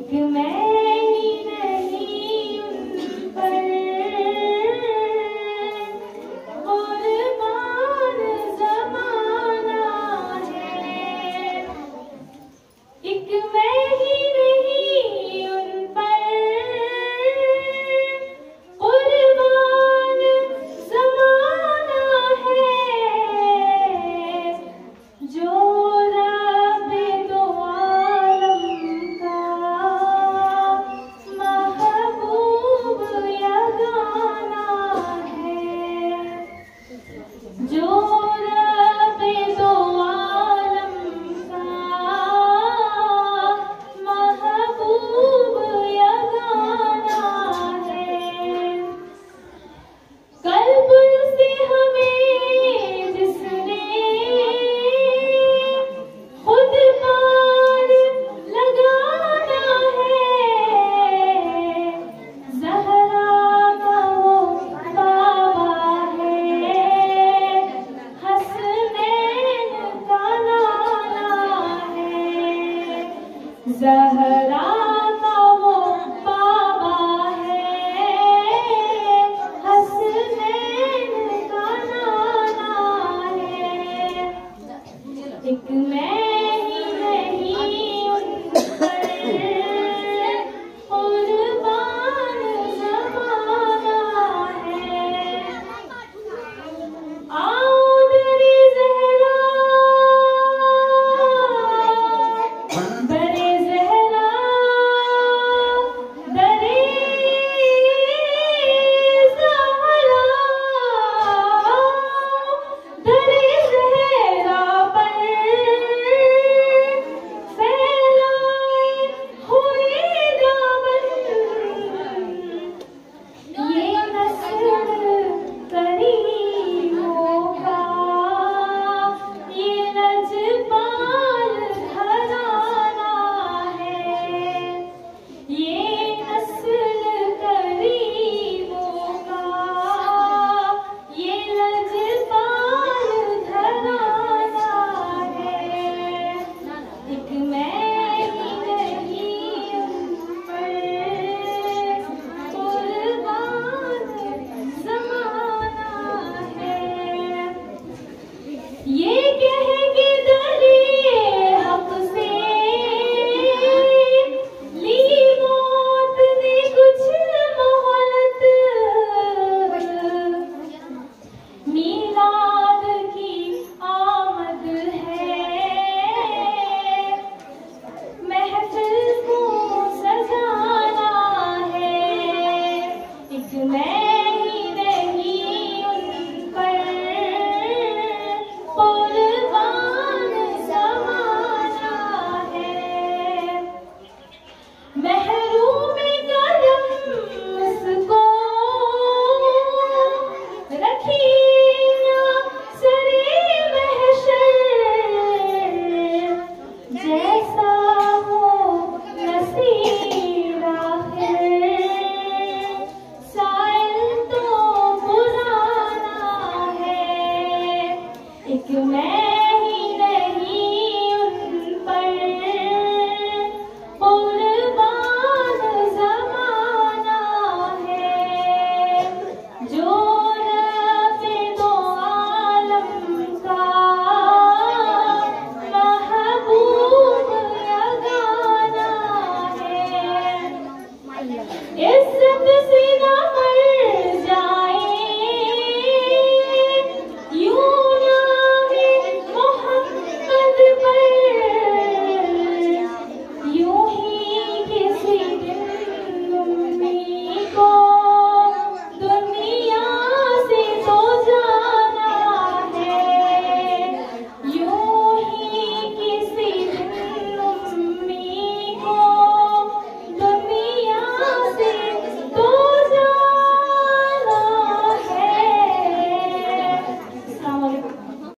एक मैं ही नहीं उन पर कुर्बान ज़माना है। एक मैं ही नहीं उन पर कुर्बान ज़माना है। जो रब दो आलम का महबूब यगाना है। जो रब दो आलम का महबूब यगाना है। कल्ब से हमें जिसने खुद पार लगाना है। ज़हरा का वो बाबा है, हसनैन का नाना है। ज़हरा